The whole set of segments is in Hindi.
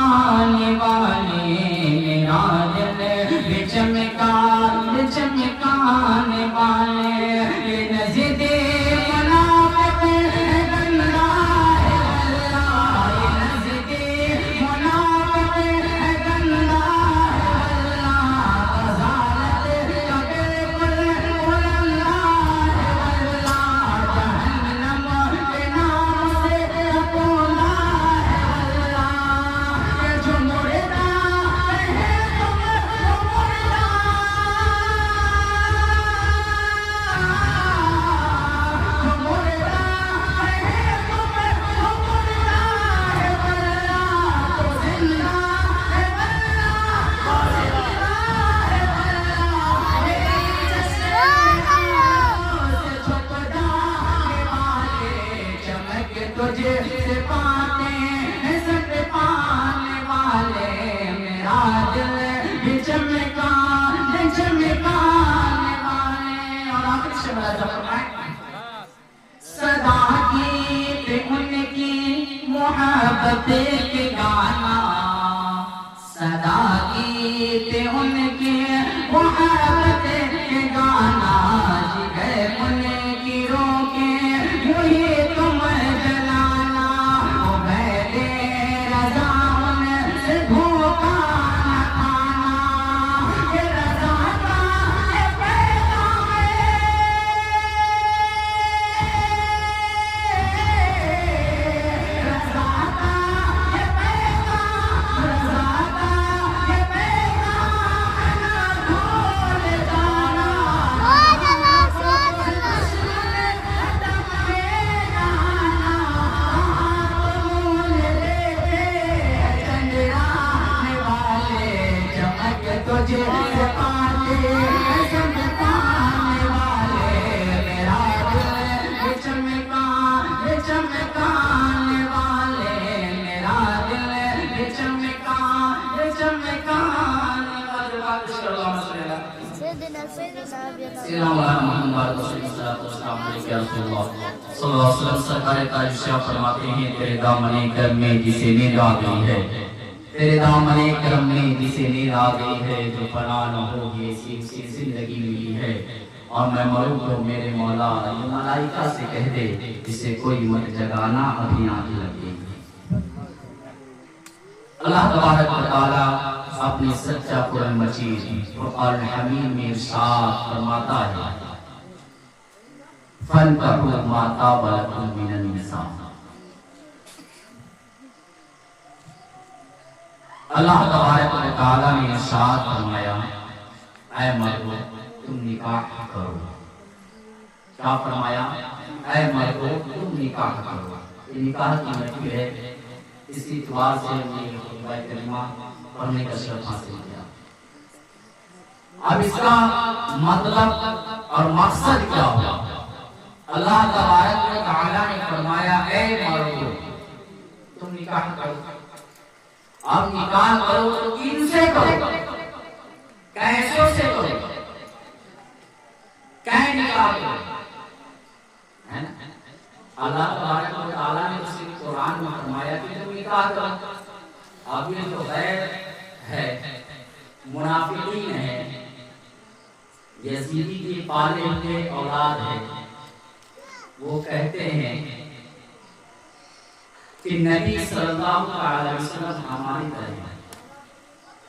चमकाने वाले मेरा दिल भी चमकाने वाले ये नज़ीदे मुनाफ़िक़ गंदा है अल्लाह ये नज़ीदे मुनाफ़िक़ गंदा है अल्लाह ज़ालत का बिल्कुल उलंदा है अल्लाह जहन्नम के नाम से अकोला है अल्लाह ये जो मुर्दा है तुम वो मुर्दा तुझे से पाते हैं सब पाने वाले मेरा दिल भी चमकाने वाले। और आखिरी शब्द सदा की उनकी मोहब्बत के गाना सदा की उनकी मोहब्बत के गाना जिगर उनकी रोके मुझे तुम जलाना ओ मेरे रज़ा उनसे धोखा न खाना ये रज़ा का ये पैगाम रज़ा का ये पैगाम रज़ा का ये पैगाम ना भूल जाना तुझे पाते सब पाने वाले मेरा दिल चमकाने वाले मेरा दिल चमकाने फरमाते हैं तेरे दामने गर्म में जिसे नींद आ गई है तेरे दामने करम में जिसे नींद आ गई है जो फना न होगी ऐसी उसी जिंदगी मिली है और मैं मरूं तो मेरे मौला ये मलाइका से कह दे जिसे कोई मत जगाना अभी आँख लगी। अल्लाह तबारक व तआला अपनी सच्चा कुरान मजीद क़ुरआन हमीद में इरशाद फरमाता है फन्तहु मा ताबा लकुम मिनन निसा। अल्लाह तबारक व तआला ने इरशाद फरमाया ऐ मर्दो तुम निकाह करो। क्या फरमाया? ऐ मर्दो तुम निकाह करो। ये निकाह की नफी है, इसी इतबार से हमने खुतबा करीमा पढ़ने का शर्फ हासिल किया। अब इसका मतलब और मकसद क्या होगा? अल्लाह तबारक व तआला ने फरमाया ऐ मर्दो तुम निकाह करो। अब निकाह करो तो किनसे करो, कैसों से करो, कै निकाह करो, है ना? अल्लाह तबारक व तआला ने उसी कुरान में फरमाया कि तुम निकाह करो। अब ये जो गैर है, मुनाफिकीन है, यजीदी के पाले हुए औलाद है, वो कहते हैं कि नबी सल्लल्लाहु अलैहि वसल्लम हमारी तरह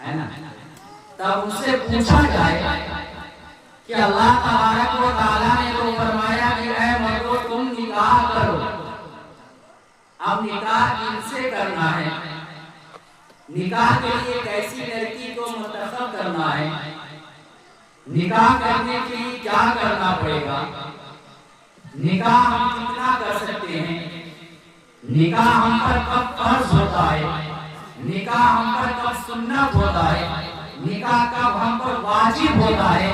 है ना। तब उससे पूछा जाए कि अल्लाह तबारक व तआला ने तो फरमाया कि ऐ मर्दो तुम निकाह करो। अब निकाह किनसे करना है? निकाह के लिए कैसी लड़की को मुंतखब करना है? निकाह करने के लिए क्या करना पड़ेगा? निकाह हम कितना कर सकते हैं? निकाह हम पर कब फर्ज होता है? निकाह हम पर कब सुन्नत होता है? निकाह कब हम पर वाजिब होता है?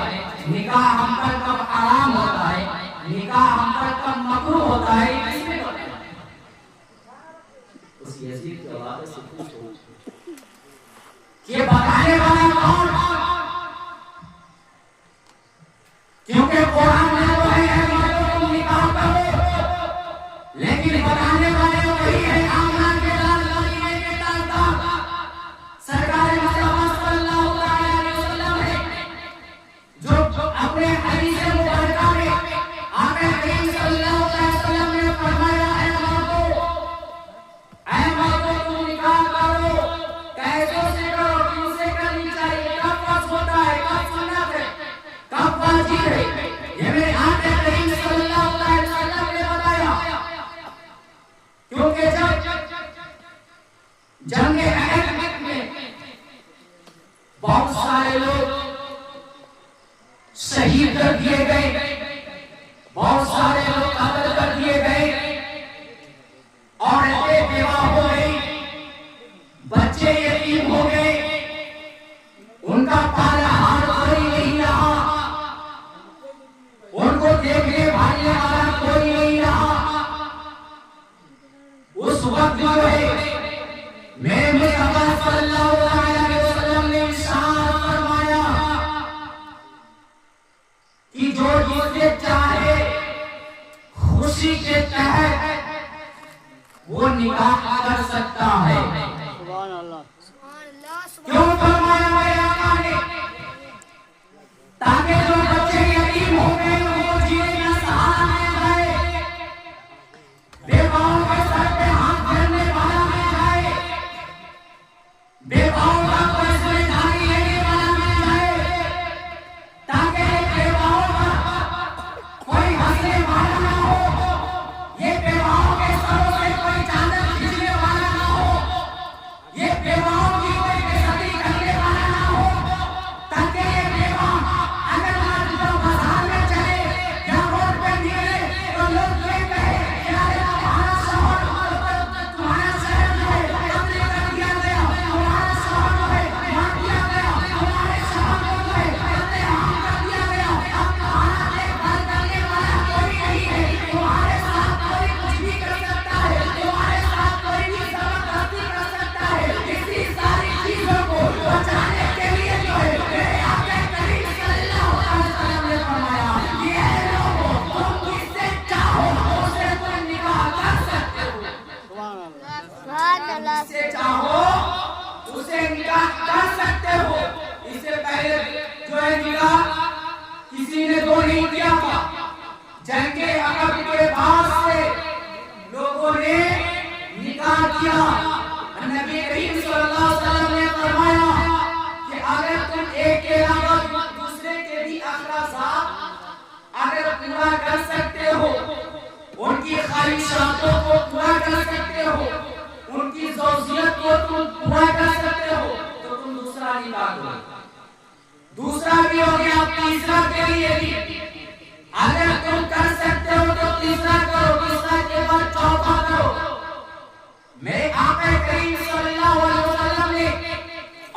निकाह हम पर कब हराम होता है? निकाह हम पर कब मकरूह होता है? उस यजीद के हवाले से पूछो कि बताने वाला कौन? क्योंकि कुरान में तो है तुम निकाह करो, लेकिन बताने वाले वही है आमना के लाल मदीने के ताजदार। सल्लल्लाहु अलैहि वसल्लम ने इरशाद फरमाया कि जो जिसे चाहे खुशी के तहत वो निकाह कर सकता है। सुभान अल्लाह। क्यों फरमाया मेरे आका ने? ताकि जो बच्चे यतीम हो गए उनको जीने का सहारा मिल जाए, बेवाओं के सर पे हाथ फेरने वाला मिल जाए, बेवाओं का कोई जिम्मेदारी लेने वाला मिल जाए, ताकि बेवाओं का कोई हंसने वाला ना हो, ये बेवाओं के सरों से कोई चादर खींचने वाला ना हो, ये बेवाओं की कोई बेइज्जती करने वाला ना हो, ताकि ये बेवा अगर आज जो बाजार में चले या रोड पे निकले तो लोग ये कहे यार हमारा शहर तुम्हारा शहर जो है कब्जा कर दिया गया, हमारा शहर जो है मार दिया गया, हमारे शहर को जो है कत्लेआम कर दिया गया, अब तुम्हारा देखभाल करने वाला कोई नहीं है, तुम्हारे साथ कोई कुछ भी कर सकता है, तुम्हारे साथ कोई भी जबरदस्ती कर सकता है। इसी सारी चीजों को बचाने के लिए जो है मेरे आका करीम सल्लल्लाहु अलैहि वसल्लम ने फरमाया ये लोगों तुम जिससे चाहो उससे तुम निकाह कर सकते हो। जिससे चाहो उसे निकाह कर सकते हो। इससे पहले जो है निकाह किसी ने तो नहीं किया था। जंगे अकब के बाद से लोगों ने निकाह किया। नबी करीम सल्लल्लाहु अलैहि वसल्लम ने फरमाया कि अगर तुम एक के अलावा दूसरे के भी अखराजात अगर पूरा कर सकते हो, उनकी ख्वाहिशातों को पूरा कर सकते हो, उनकी ज़ौजियत को तुम पूरा कर सकते हो, तो तुम दूसरा निकाह करो। दूसरा भी हो गया, तीसरा के लिए भी अगर तुम कर सकते हो तो तीसरा करो, तीसरा के बाद चौथा करो। मेरे आका करीम सल्लल्लाहु अलैहि वसल्लम ने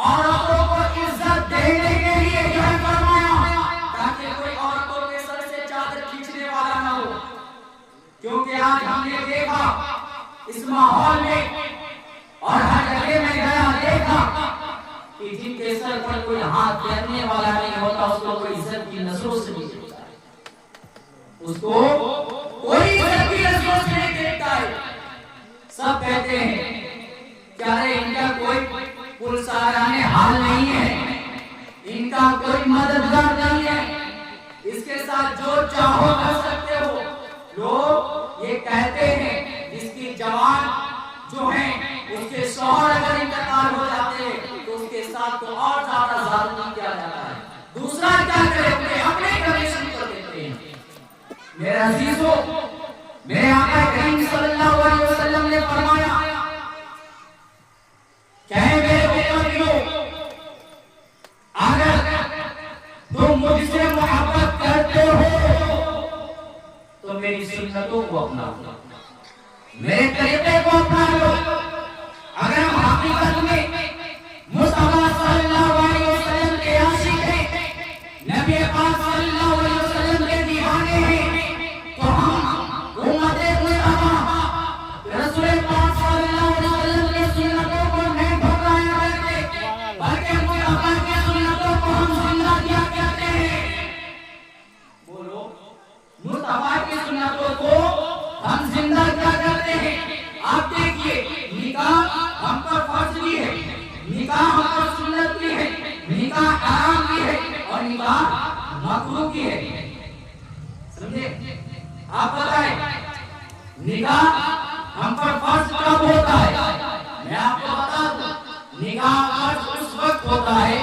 औरतों को इज्जत देने के लिए यह फरमाया ताकि कोई औरतों के सर से चादर खींचने वाला ना हो। क्योंकि आज हमने देखा इस माहौल में और हर जगह में गया देखा कि जिनके सर पर कोई हाथ फेरने वाला नहीं होता उसको कोई इज्जत की नजरों से नहीं देखता है, उसको कोई इज्जत की नजरों से नहीं देखता है। सब कहते हैं क्या रे इनका कोई पुरसाराने हाल नहीं है, इनका कोई मददगार नहीं है, इसके साथ जो चाहो कर सकते हो। लोग ये कहते हैं जिसकी जवान जो है उसके शौहर अगर इंतकाल हो जाते हैं तो उसके साथ तो और ज्यादा जालिमी किया जाता है। दूसरा क्या करे, अपने करने शुरू कर देते हैं। मेरे अजीजों, मेरे आका करीम सल्लल्लाहु अलैहि वसल्लम ने फरमाया कहे मेरे उम्मतियों अगर तुम मुझसे मोहब्बत करते हो तो मेरी सुन्नतों को अपनाओ, मेरे तरीके को अपना लो। अगर हम हकीकत में मुस्तफा सल्लल्लाहु अलैहि वसल्लम के आशिक हैं, नबी पाक सल्लल्लाहु अलैहि वसल्लम के दीवाने हैं, तो हम उम्मते मुस्तफा रसूल पाक सल्लल्लाहु अलैहि वसल्लम की सुन्नतों को नहीं ठुकराया करते, बल्कि मुस्तफा की सुन्नतों को हम जिंदा किया करते हैं। बोलो, मुस्तफा की सुन्नतों को हम जिंदा क्या करते हैं। आप देखिए निकाह हम पर फर्ज भी है, निकाह हम पर सुन्नत भी है, निकाह हराम भी है और निकाह मकरूह भी है। समझे? आप बताएं निकाह हम पर फर्ज कब होता है? मैं आपको बता दूं, निकाह फर्ज उस वक्त होता है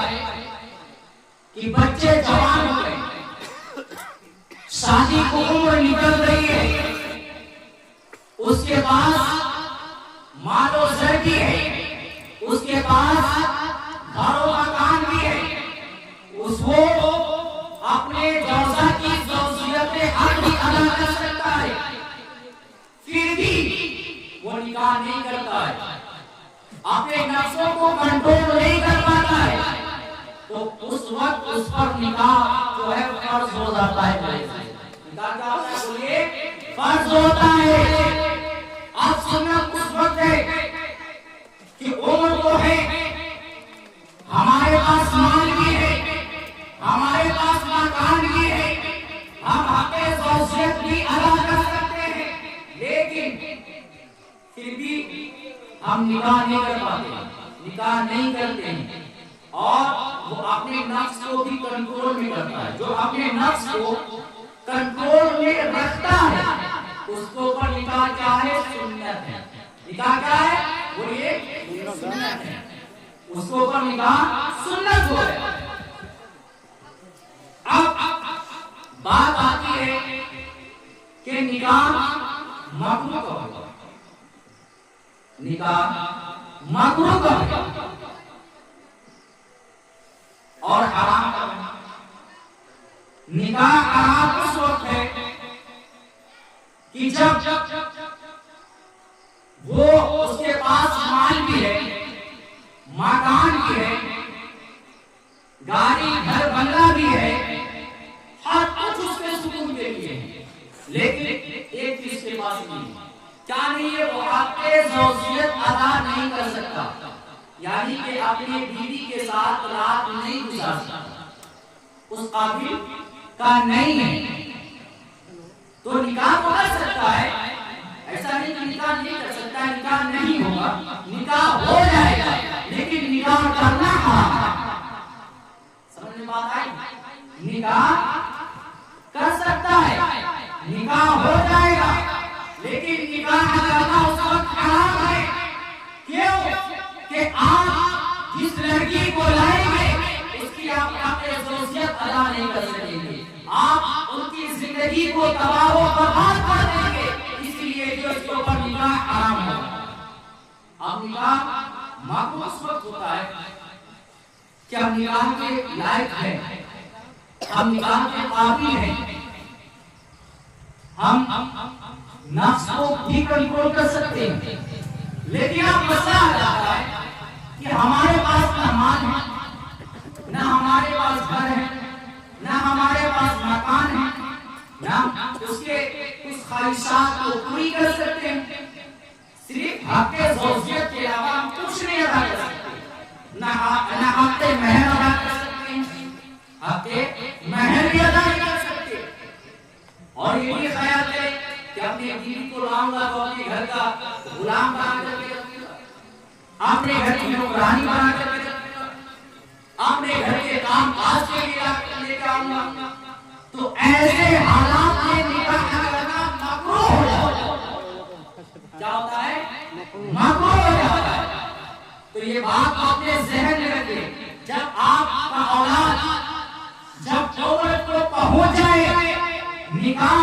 कि बच्चे जवान हो गए, शादी की उम्र निकल रही है, उसके पास मालो सर भी है, उसके पास घरों मकान भी है, उसको अपने जौजा की ज़ौजियत में हक भी अदा कर सकता है, फिर भी वो निकाह नहीं करता है, अपने नफ्सों को कंट्रोल नहीं कर पाता है, तो उस वक्त उस पर निकाह जो है फर्ज हो जाता है। निकाह क्या होता है बोलिए? फर्ज होता है। आप सुनना उस वक्त है कि उम्र तो है हम निकाह नहीं कर पाते, निकाह नहीं करते हैं। और वो अपने नफ्स को भी कंट्रोल में करता है। जो अपने नफ्स को कंट्रोल में रखता है उसको पर निकाह क्या है? सुन्नत है। निकाह क्या है? बोलिए, सुन्नत है। उसको पर निकाह सुन्नत हो है। अब बात आती है कि निकाह मकरूह कब होगा? निकाह मकरूह कब होगा और हराम कब है? निकाह हराम उस वक्त है कि जब वो उसके पास माल भी है, मकान भी है, गाड़ी घर बंगला भी है, हर कुछ उसके सुकून के लिए है, लेकिन एक चीज के पास नहीं है। क्या नहीं है? वो आपके ज़ौजियत अदा नहीं कर सकता, यानी कि अपनी बीवी के साथ रात नहीं गुजार सकता, उस काबिल का नहीं है। तो निकाह तो कर सकता है, ऐसा नहीं कि निकाह नहीं कर सकता, निकाह नहीं होगा, निकाह हो जाएगा, लेकिन निकाह करना हराम है। समझ में बात आई? निकाह कर सकता है, निकाह हो जाएगा, लेकिन निकाह करना उस वक्त हराम है। क्यों? कि आप जिस लड़की को लाएंगे उसकी आप अपने ज़ौजियत अदा नहीं कर सकेंगे, आप उनकी जिंदगी को तबाह व बर्बाद कर देंगे, इसलिए जो इसके ऊपर निकाह हराम है। अब निकाह मकरूह उस वक्त होता है कि हम निकाह के लायक हैं, हम निकाह के काबिल हैं, हम नफ्स को भी कंट्रोल कर सकते हैं। लेकिन अब मसला आ जाता है कि हमारे पास ना माल है, ना हमारे पास घर है, ना हमारे पास मकान है, ना उसके कुछ ख्वाहिशात को पूरी कर सकते हैं, सिर्फ हक़ ज़ौजियत के अलावा हम कुछ नहीं अदा कर सकते, ना हक़ महर अदा कर सकते हैं, हक़ महर भी अदा नहीं कर सकते। और ये भी ख्याल है कि अपनी बीवी को लाऊंगा तो अपने घर का गुलाम बना करके रखूंगा, अपने घर की नौकरानी बना करके रखूंगा, अपने घर के काम काज के लिए लेकर आऊंगा। तो ऐसे हालात में निकाह करना मकरूह हो जाता है। क्या होता है? मकरूह हो जाता है। तो ये बात अपने ज़हन में रखिए, जब आपका औलाद जब औरत को पहुंच जाए निकाह